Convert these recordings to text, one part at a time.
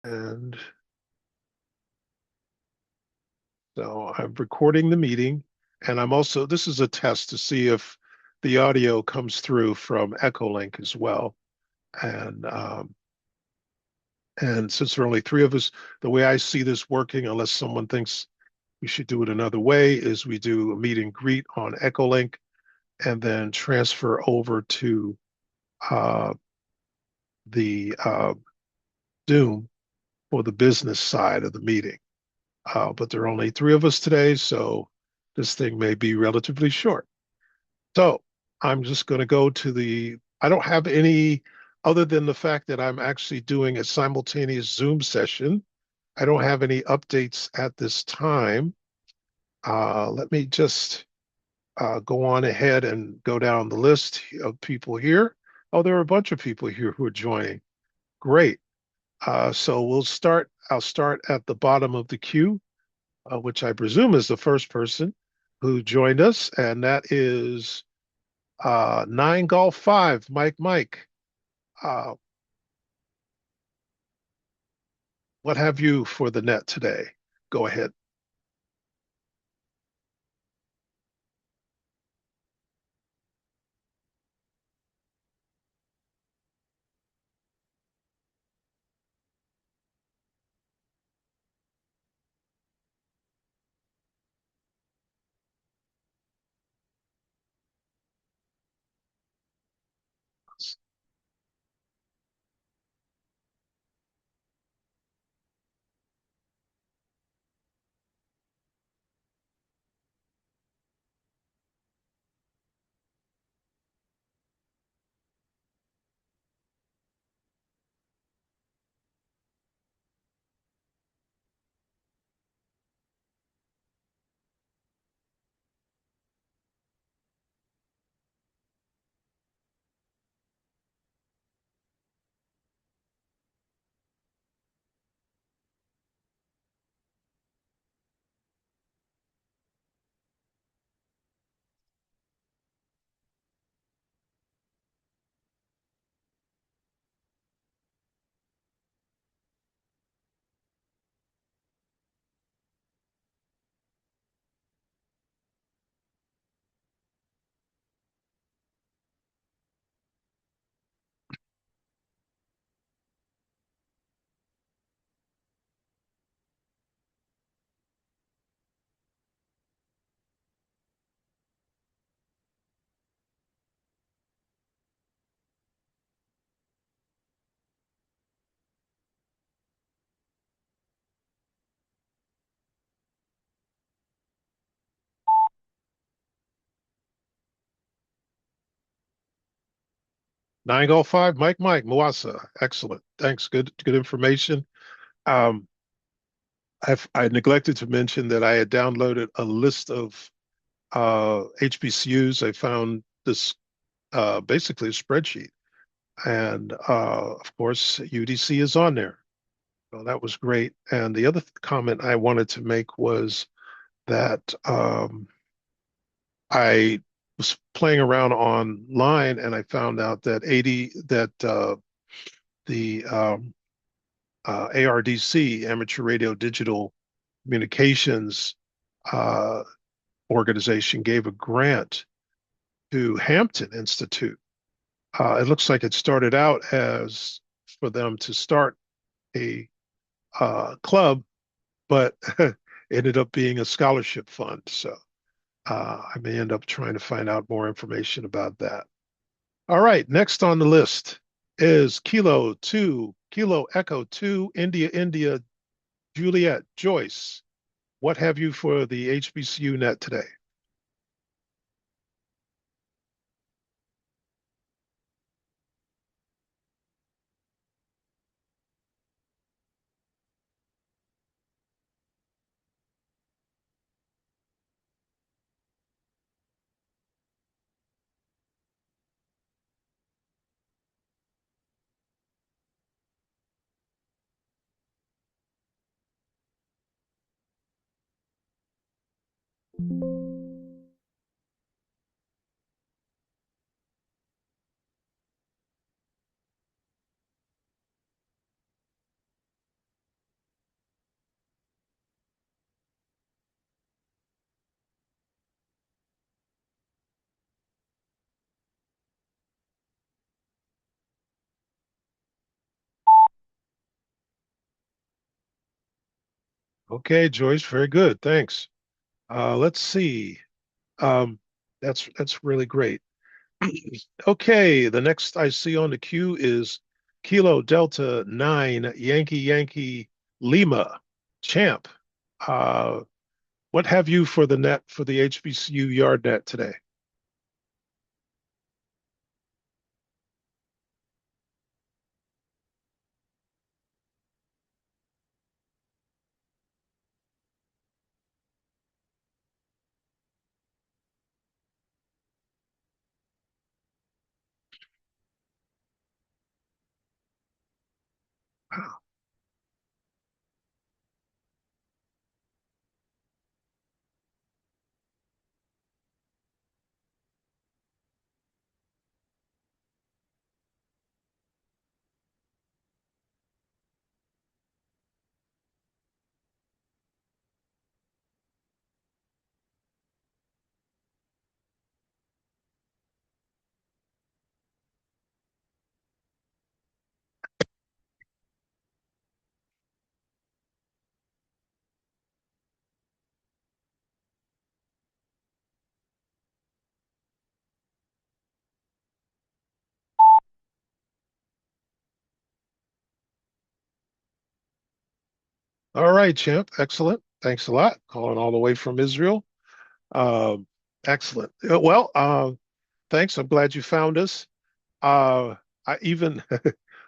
And so I'm recording the meeting, and I'm also, this is a test to see if the audio comes through from Echolink as well. And and since there are only three of us, the way I see this working, unless someone thinks we should do it another way, is we do a meet and greet on Echolink and then transfer over to uh, the Zoom for the business side of the meeting. But there are only three of us today, so this thing may be relatively short. So I'm just going to go to I don't have any, other than the fact that I'm actually doing a simultaneous Zoom session. I don't have any updates at this time. Let me just go on ahead and go down the list of people here. Oh, there are a bunch of people here who are joining. Great. So I'll start at the bottom of the queue, which I presume is the first person who joined us, and that is Nine Golf Five, Mike. Uh, what have you for the net today? Go ahead. 905, Mike, Moasa. Excellent. Thanks. Good information. Um, I neglected to mention that I had downloaded a list of HBCUs. I found this basically a spreadsheet, and of course, UDC is on there. So that was great. And the other comment I wanted to make was that I was playing around online and I found out that 80 that the ARDC, Amateur Radio Digital Communications uh, organization, gave a grant to Hampton Institute. It looks like it started out as for them to start a club, but ended up being a scholarship fund. So I may end up trying to find out more information about that. All right, next on the list is Kilo Echo 2, India, Juliet, Joyce. What have you for the HBCU net today? Okay, Joyce, very good. Thanks. Let's see. Um, that's really great. Okay, the next I see on the queue is Kilo Delta 9 Yankee Yankee Lima Champ. Uh, what have you for the net for the HBCU yard net today? All right, Champ. Excellent. Thanks a lot. Calling all the way from Israel. Um, Excellent. Thanks. I'm glad you found us. Uh, I even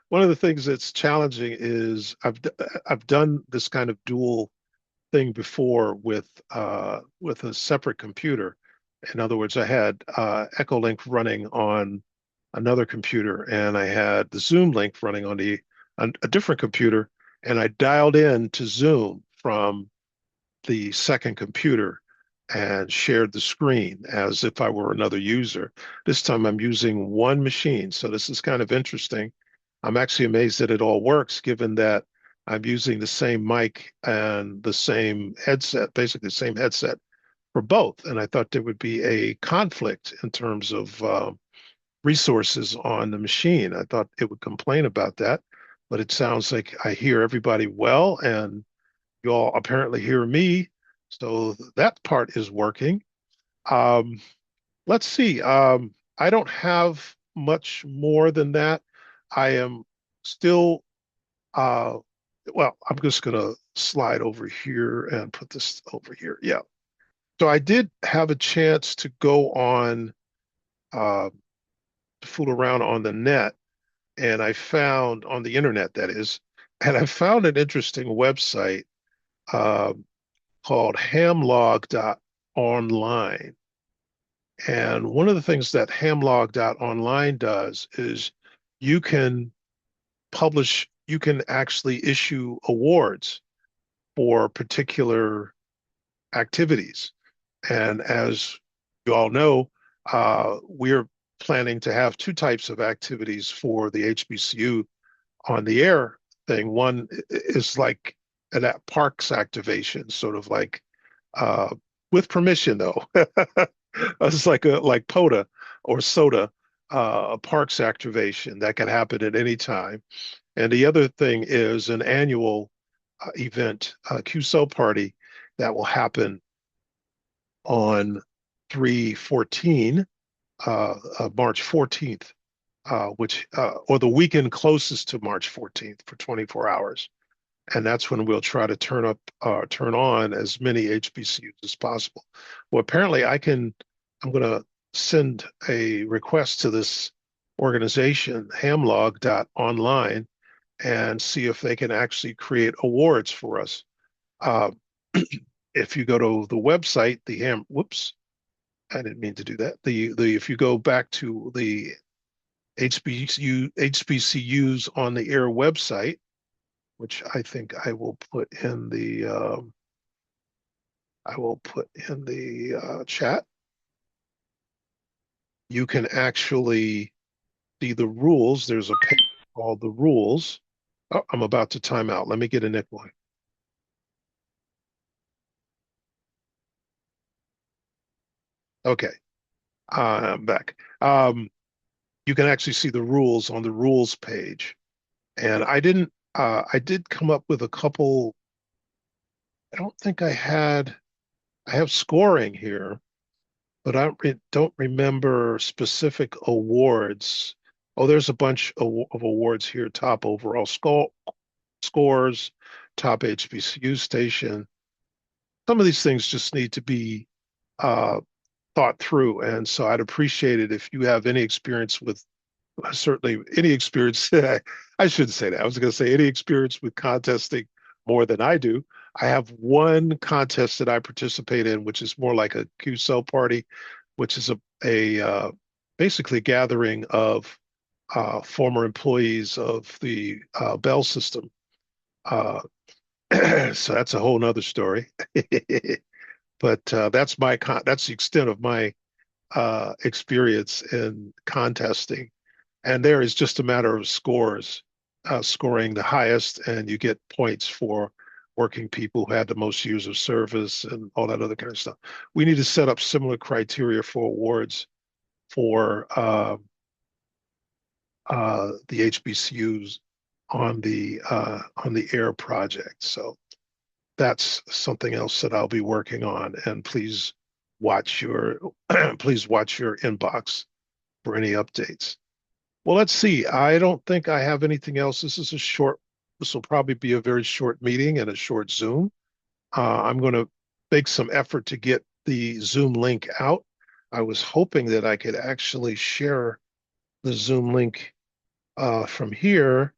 one of the things that's challenging is I've done this kind of dual thing before with a separate computer. In other words, I had Echolink running on another computer, and I had the Zoom link running on a different computer, and I dialed in to Zoom from the second computer and shared the screen as if I were another user. This time I'm using one machine, so this is kind of interesting. I'm actually amazed that it all works, given that I'm using the same mic and the same headset, basically the same headset for both. And I thought there would be a conflict in terms of resources on the machine. I thought it would complain about that, but it sounds like I hear everybody well, and you all apparently hear me. So that part is working. Um, let's see. I don't have much more than that. I am still, uh, I'm just going to slide over here and put this over here. Yeah. So I did have a chance to go on, uh, to fool around on the net, and I found on the internet, that is, and I found an interesting website uh, called hamlog.online. And one of the things that hamlog.online does is you can you can actually issue awards for particular activities. And as you all know, we're planning to have two types of activities for the HBCU on the air thing. One is like an parks activation, sort of like uh, with permission though. It's like a like POTA or SOTA, a parks activation that can happen at any time. And the other thing is an annual event, QSO party that will happen on 3/14, March 14th, or the weekend closest to March 14th for 24 hours. And that's when we'll try to turn on as many HBCUs as possible. Well, apparently I'm going to send a request to this organization, hamlog.online, and see if they can actually create awards for us. Uh, if you go to the website, whoops, I didn't mean to do that. If you go back to the HBCUs on the air website, which I think I will put in the chat. You can actually see the rules. There's a page called the rules. Oh, I'm about to time out. Let me get a nickel. Okay, I'm back. You can actually see the rules on the rules page. And I did come up with a couple I don't think I have scoring here, but don't remember specific awards. Oh, there's a bunch of awards here. Top overall scores, top HBCU station. Some of these things just need to be uh, thought through. And so I'd appreciate it if you have any experience with certainly any experience. I shouldn't say that. I was going to say any experience with contesting more than I do. I have one contest that I participate in, which is more like a QSO party, which is a basically gathering of former employees of the Bell system. Uh, so that's a whole nother story. But that's the extent of my experience in contesting. And there is just a matter of scoring the highest, and you get points for working people who had the most years of service and all that other kind of stuff. We need to set up similar criteria for awards for the HBCUs on the AIR project. So that's something else that I'll be working on. And please watch your please watch your inbox for any updates. Well, let's see. I don't think I have anything else. This will probably be a very short meeting and a short Zoom. I'm going to make some effort to get the Zoom link out. I was hoping that I could actually share the Zoom link from here,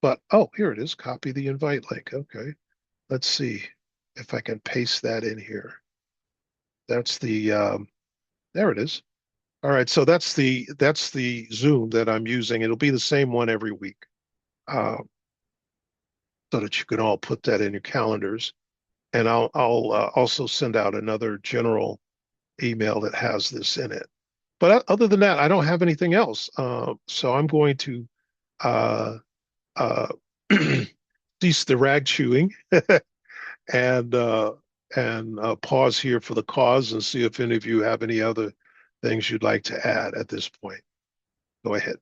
but oh, here it is. Copy the invite link. Okay. Let's see if I can paste that in here. That's there it is. All right. So that's the Zoom that I'm using. It'll be the same one every week. Uh, so that you can all put that in your calendars. And I'll also send out another general email that has this in it. But other than that, I don't have anything else. So I'm going to uh, uh, cease the rag chewing and pause here for the cause and see if any of you have any other things you'd like to add at this point. Go ahead.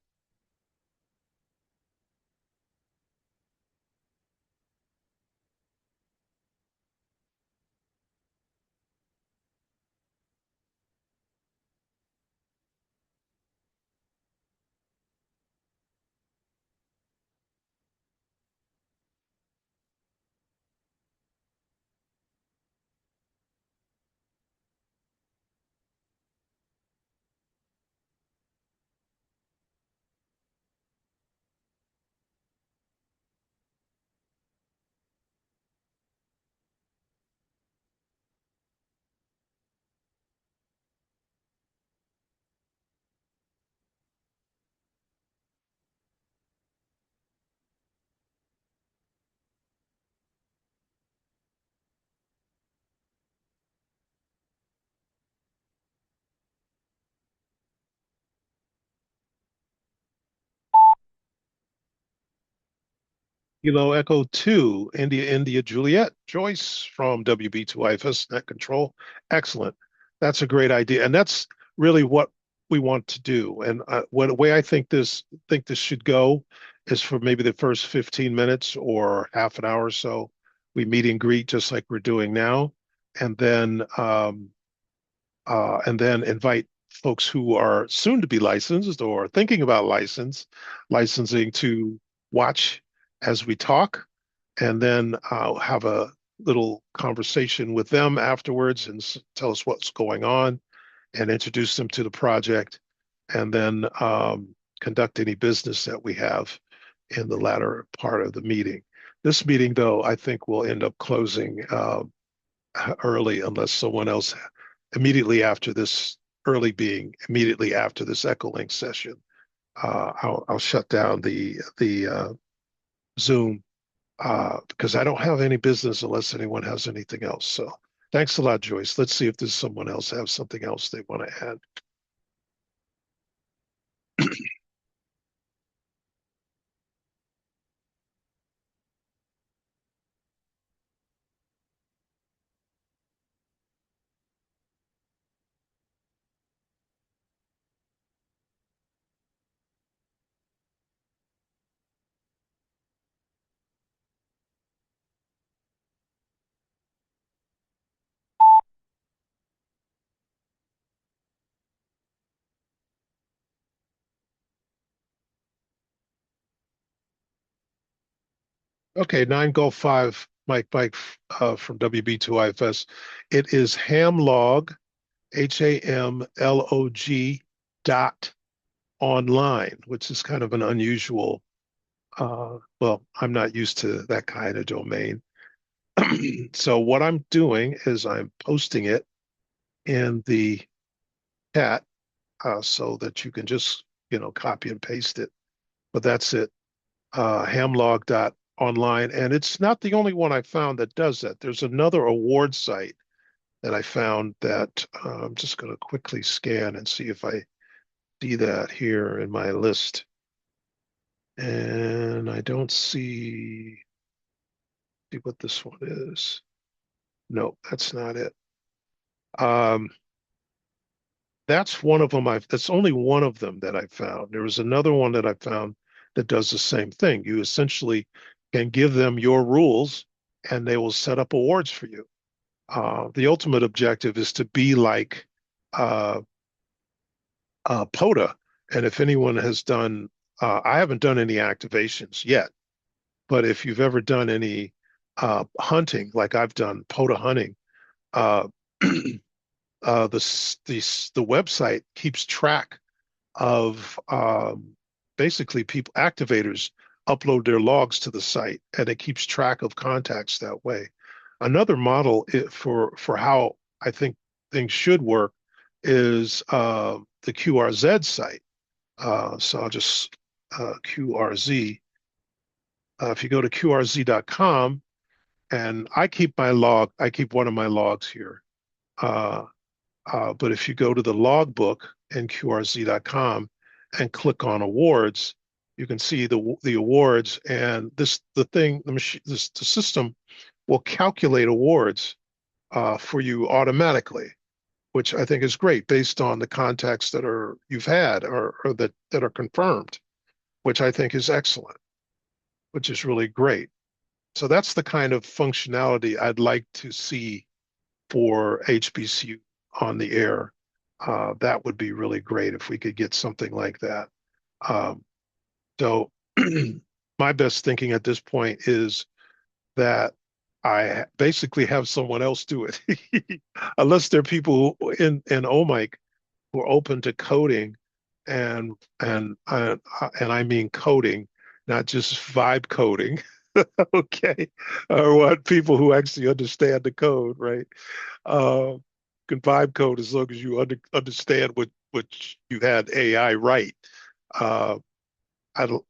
Kilo Echo 2, India, India, Juliet, Joyce from WB2IFS Net Control. Excellent. That's a great idea. And that's really what we want to do. And what the way I think this should go is for maybe the first 15 minutes or half an hour or so, we meet and greet just like we're doing now. And then invite folks who are soon to be licensed or thinking about licensing to watch as we talk, and then have a little conversation with them afterwards and tell us what's going on and introduce them to the project, and then conduct any business that we have in the latter part of the meeting. This meeting, though, I think will end up closing early unless someone else immediately after this early being immediately after this Echolink session. I'll shut down the Zoom because I don't have any business unless anyone has anything else. So thanks a lot, Joyce. Let's see if there's someone else have something else they want to add. Okay, 9 Golf 5 Mike from WB2IFS. It is Hamlog, HAMLOG dot online, which is kind of an unusual, well, I'm not used to that kind of domain. So what I'm doing is I'm posting it in the chat so that you can just, copy and paste it. But that's it, Hamlog dot online. And it's not the only one I found that does that. There's another award site that I found that I'm just going to quickly scan and see if I see that here in my list. And I don't see what this one is. No, that's not it. Um, that's one of them. That's only one of them that I found. There was another one that I found that does the same thing. You essentially can give them your rules and they will set up awards for you. The ultimate objective is to be like uh, POTA. And if anyone has done, I haven't done any activations yet, but if you've ever done any hunting, like I've done POTA hunting, uh, the website keeps track of basically people activators upload their logs to the site, and it keeps track of contacts that way. Another model for how I think things should work is the QRZ site. So I'll just QRZ. If you go to QRZ.com, and I keep my log, I keep one of my logs here. Uh, but if you go to the logbook in QRZ.com and click on awards, you can see the awards, and the system will calculate awards for you automatically, which I think is great based on the contacts that are you've had or that are confirmed, which I think is excellent, which is really great. So that's the kind of functionality I'd like to see for HBCU on the air. That would be really great if we could get something like that. Um, so my best thinking at this point is that I basically have someone else do it, unless there are people in OMIC who are open to coding and and I mean coding, not just vibe coding. Okay, or what people who actually understand the code, right? Uh, can vibe code as long as you understand what you had AI write. Uh, I don't,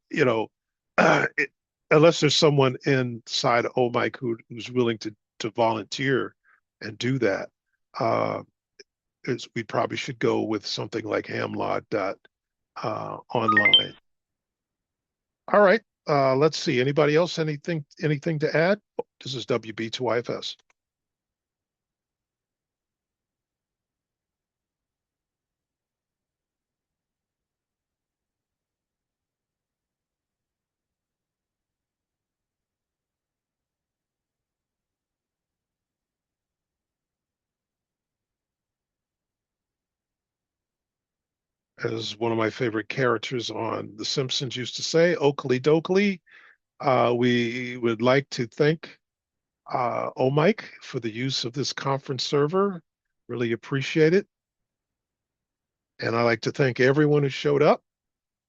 it, unless there's someone inside OMIC who's willing to volunteer and do that, uh, we probably should go with something like Hamlog dot online. All right. Let's see. Anybody else? Anything to add? This is WB2IFS. As one of my favorite characters on The Simpsons used to say, Oakley Dokley. We would like to thank OMIC for the use of this conference server. Really appreciate it. And I'd like to thank everyone who showed up.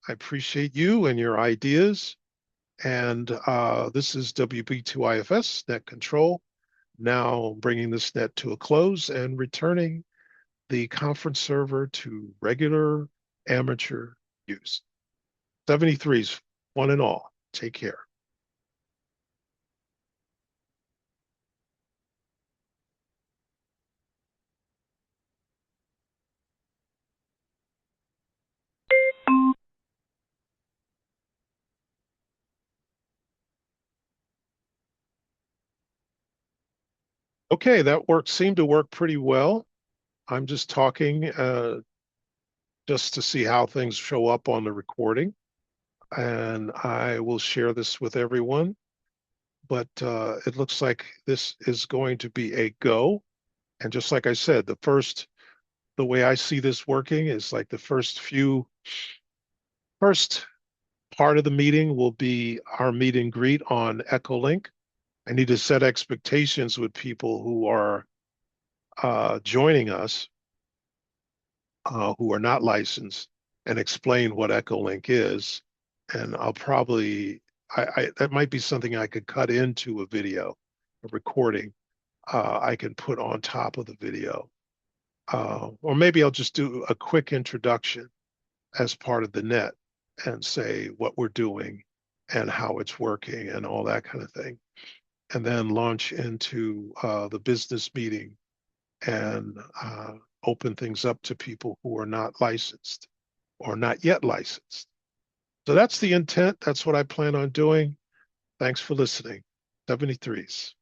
I appreciate you and your ideas. And this is WB2IFS Net Control, now bringing this net to a close and returning the conference server to regular amateur use. 73s, one and all. Take care. Okay, that seemed to work pretty well. I'm just talking just to see how things show up on the recording, and I will share this with everyone. But it looks like this is going to be a go. And just like I said, the way I see this working is like the first Part of the meeting will be our meet and greet on Echolink. I need to set expectations with people who are joining us, who are not licensed, and explain what Echolink is. And I'll probably, that might be something I could cut into a video, a recording I can put on top of the video. Or maybe I'll just do a quick introduction as part of the net and say what we're doing and how it's working and all that kind of thing. And then launch into the business meeting and open things up to people who are not licensed or not yet licensed. So that's the intent. That's what I plan on doing. Thanks for listening. 73s.